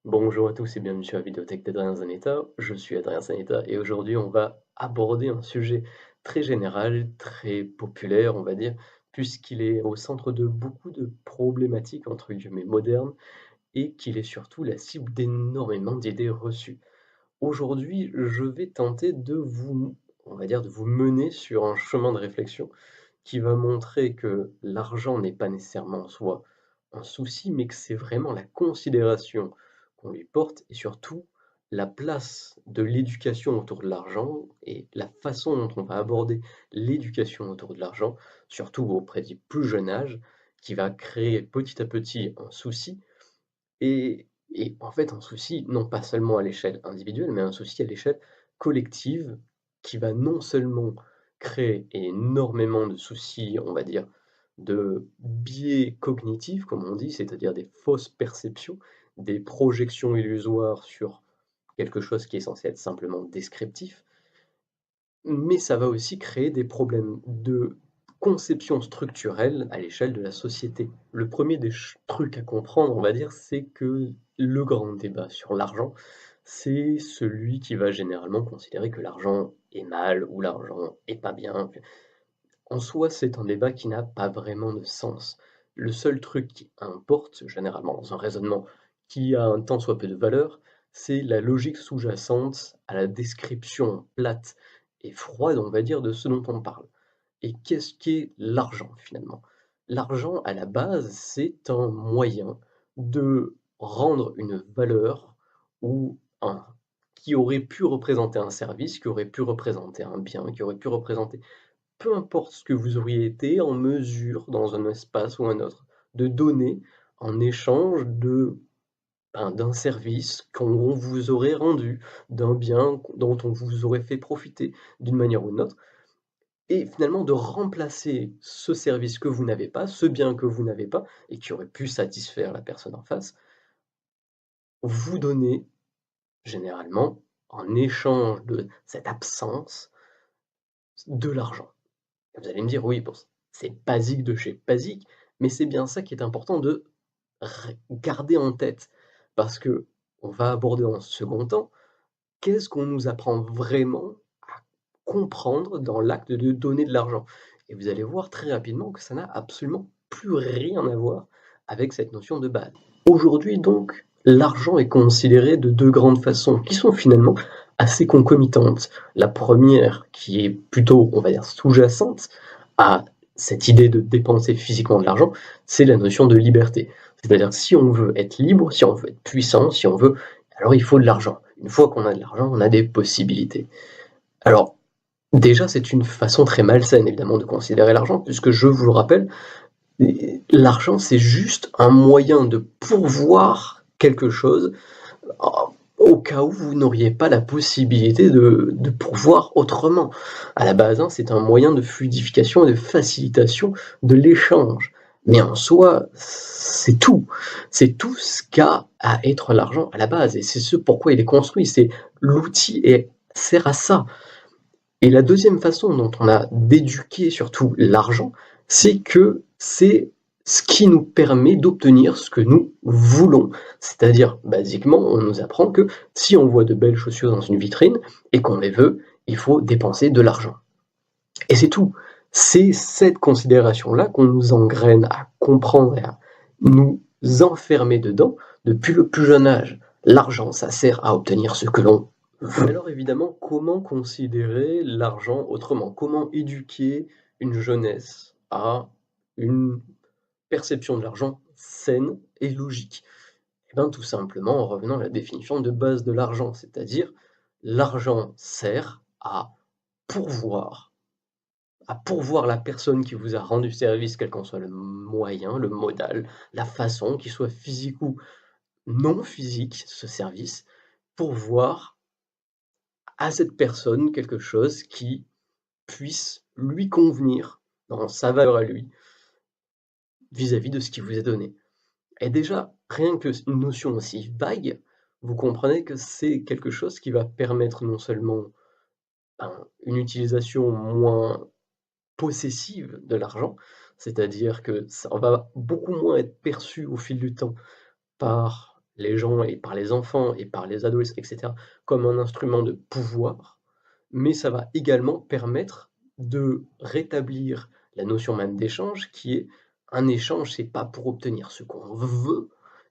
Bonjour à tous et bienvenue sur la vidéothèque d'Adrien Zanetta. Je suis Adrien Zanetta et aujourd'hui on va aborder un sujet très général, très populaire on va dire, puisqu'il est au centre de beaucoup de problématiques entre guillemets modernes et qu'il est surtout la cible d'énormément d'idées reçues. Aujourd'hui, je vais tenter de vous, on va dire, de vous mener sur un chemin de réflexion qui va montrer que l'argent n'est pas nécessairement en soi un souci, mais que c'est vraiment la considération qu'on lui porte et surtout la place de l'éducation autour de l'argent et la façon dont on va aborder l'éducation autour de l'argent, surtout auprès du plus jeune âge, qui va créer petit à petit un souci et en fait un souci non pas seulement à l'échelle individuelle, mais un souci à l'échelle collective qui va non seulement créer énormément de soucis, on va dire, de biais cognitifs comme on dit, c'est-à-dire des fausses perceptions, des projections illusoires sur quelque chose qui est censé être simplement descriptif, mais ça va aussi créer des problèmes de conception structurelle à l'échelle de la société. Le premier des trucs à comprendre, on va dire, c'est que le grand débat sur l'argent, c'est celui qui va généralement considérer que l'argent est mal ou l'argent est pas bien. En soi, c'est un débat qui n'a pas vraiment de sens. Le seul truc qui importe, généralement dans un raisonnement qui a un tant soit peu de valeur, c'est la logique sous-jacente à la description plate et froide, on va dire, de ce dont on parle. Et qu'est-ce qu'est l'argent finalement? L'argent, à la base, c'est un moyen de rendre une valeur ou un qui aurait pu représenter un service, qui aurait pu représenter un bien, qui aurait pu représenter peu importe ce que vous auriez été en mesure, dans un espace ou un autre, de donner en échange d'un service qu'on vous aurait rendu, d'un bien dont on vous aurait fait profiter d'une manière ou d'une autre et finalement de remplacer ce service que vous n'avez pas, ce bien que vous n'avez pas et qui aurait pu satisfaire la personne en face, vous donner généralement, en échange de cette absence, de l'argent. Et vous allez me dire: «Oui, bon, c'est basique de chez basique», mais c'est bien ça qui est important de garder en tête. Parce que on va aborder en second temps, qu'est-ce qu'on nous apprend vraiment à comprendre dans l'acte de donner de l'argent? Et vous allez voir très rapidement que ça n'a absolument plus rien à voir avec cette notion de base. Aujourd'hui donc, l'argent est considéré de 2 grandes façons qui sont finalement assez concomitantes. La première qui est plutôt, on va dire, sous-jacente à cette idée de dépenser physiquement de l'argent, c'est la notion de liberté. C'est-à-dire que si on veut être libre, si on veut être puissant, si on veut, alors il faut de l'argent. Une fois qu'on a de l'argent, on a des possibilités. Alors, déjà, c'est une façon très malsaine, évidemment, de considérer l'argent, puisque je vous le rappelle, l'argent, c'est juste un moyen de pourvoir quelque chose au cas où vous n'auriez pas la possibilité de pourvoir autrement. À la base, hein, c'est un moyen de fluidification et de facilitation de l'échange. Mais en soi, c'est tout. C'est tout ce qu'a à être l'argent à la base. Et c'est ce pourquoi il est construit. C'est l'outil et sert à ça. Et la deuxième façon dont on a d'éduquer surtout l'argent, c'est que c'est ce qui nous permet d'obtenir ce que nous voulons. C'est-à-dire, basiquement, on nous apprend que si on voit de belles chaussures dans une vitrine et qu'on les veut, il faut dépenser de l'argent. Et c'est tout. C'est cette considération-là qu'on nous engraine à comprendre et à nous enfermer dedans depuis le plus jeune âge. L'argent, ça sert à obtenir ce que l'on veut. Alors évidemment, comment considérer l'argent autrement? Comment éduquer une jeunesse à une perception de l'argent saine et logique? Eh bien, tout simplement en revenant à la définition de base de l'argent, c'est-à-dire l'argent sert pourvoir à pourvoir la personne qui vous a rendu service, quel qu'en soit le moyen, le modal, la façon, qu'il soit physique ou non physique, ce service, pourvoir à cette personne quelque chose qui puisse lui convenir dans sa valeur à lui, vis-à-vis de ce qui vous est donné. Et déjà, rien que une notion aussi vague, vous comprenez que c'est quelque chose qui va permettre non seulement une utilisation moins possessive de l'argent, c'est-à-dire que ça va beaucoup moins être perçu au fil du temps par les gens et par les enfants et par les adolescents et cetera, comme un instrument de pouvoir, mais ça va également permettre de rétablir la notion même d'échange qui est un échange, c'est pas pour obtenir ce qu'on veut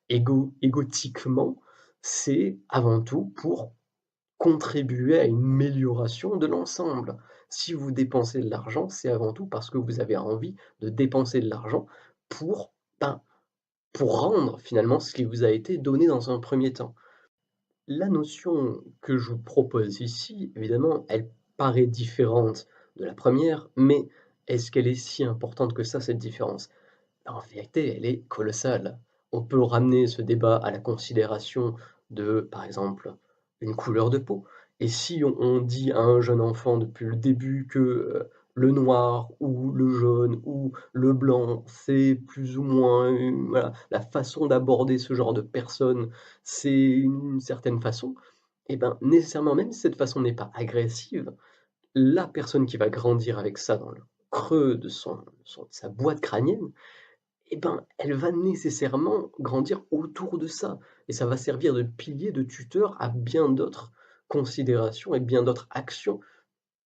égotiquement, c'est avant tout pour contribuer à une amélioration de l'ensemble. Si vous dépensez de l'argent, c'est avant tout parce que vous avez envie de dépenser de l'argent pour, ben, pour rendre finalement ce qui vous a été donné dans un premier temps. La notion que je vous propose ici, évidemment, elle paraît différente de la première, mais est-ce qu'elle est si importante que ça, cette différence? En vérité, elle est colossale. On peut ramener ce débat à la considération de, par exemple, une couleur de peau. Et si on dit à un jeune enfant depuis le début que le noir ou le jaune ou le blanc, c'est plus ou moins voilà, la façon d'aborder ce genre de personnes, c'est une certaine façon, et ben nécessairement, même si cette façon n'est pas agressive, la personne qui va grandir avec ça dans le creux de sa boîte crânienne, et ben, elle va nécessairement grandir autour de ça et ça va servir de pilier, de tuteur à bien d'autres considérations et bien d'autres actions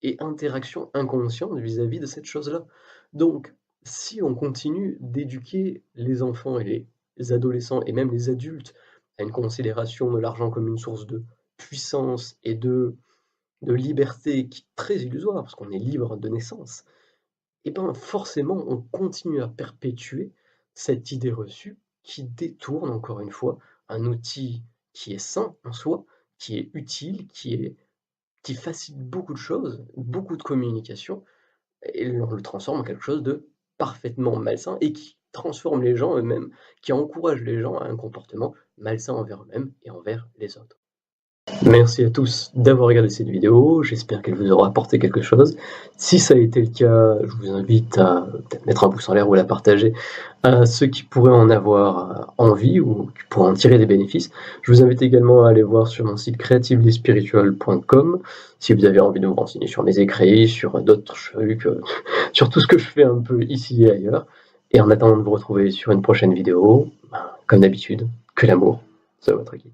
et interactions inconscientes vis-à-vis de cette chose-là. Donc, si on continue d'éduquer les enfants et les adolescents et même les adultes à une considération de l'argent comme une source de puissance et de liberté qui est très illusoire parce qu'on est libre de naissance, et ben, forcément, on continue à perpétuer cette idée reçue qui détourne, encore une fois, un outil qui est sain en soi, qui est utile, qui facilite beaucoup de choses, beaucoup de communication, et on le transforme en quelque chose de parfaitement malsain et qui transforme les gens eux-mêmes, qui encourage les gens à un comportement malsain envers eux-mêmes et envers les autres. Merci à tous d'avoir regardé cette vidéo, j'espère qu'elle vous aura apporté quelque chose. Si ça a été le cas, je vous invite à peut-être mettre un pouce en l'air ou à la partager à ceux qui pourraient en avoir envie ou qui pourraient en tirer des bénéfices. Je vous invite également à aller voir sur mon site creativelespiritual.com si vous avez envie de vous renseigner sur mes écrits, sur d'autres trucs, sur tout ce que je fais un peu ici et ailleurs. Et en attendant de vous retrouver sur une prochaine vidéo, comme d'habitude, que l'amour soit votre guide.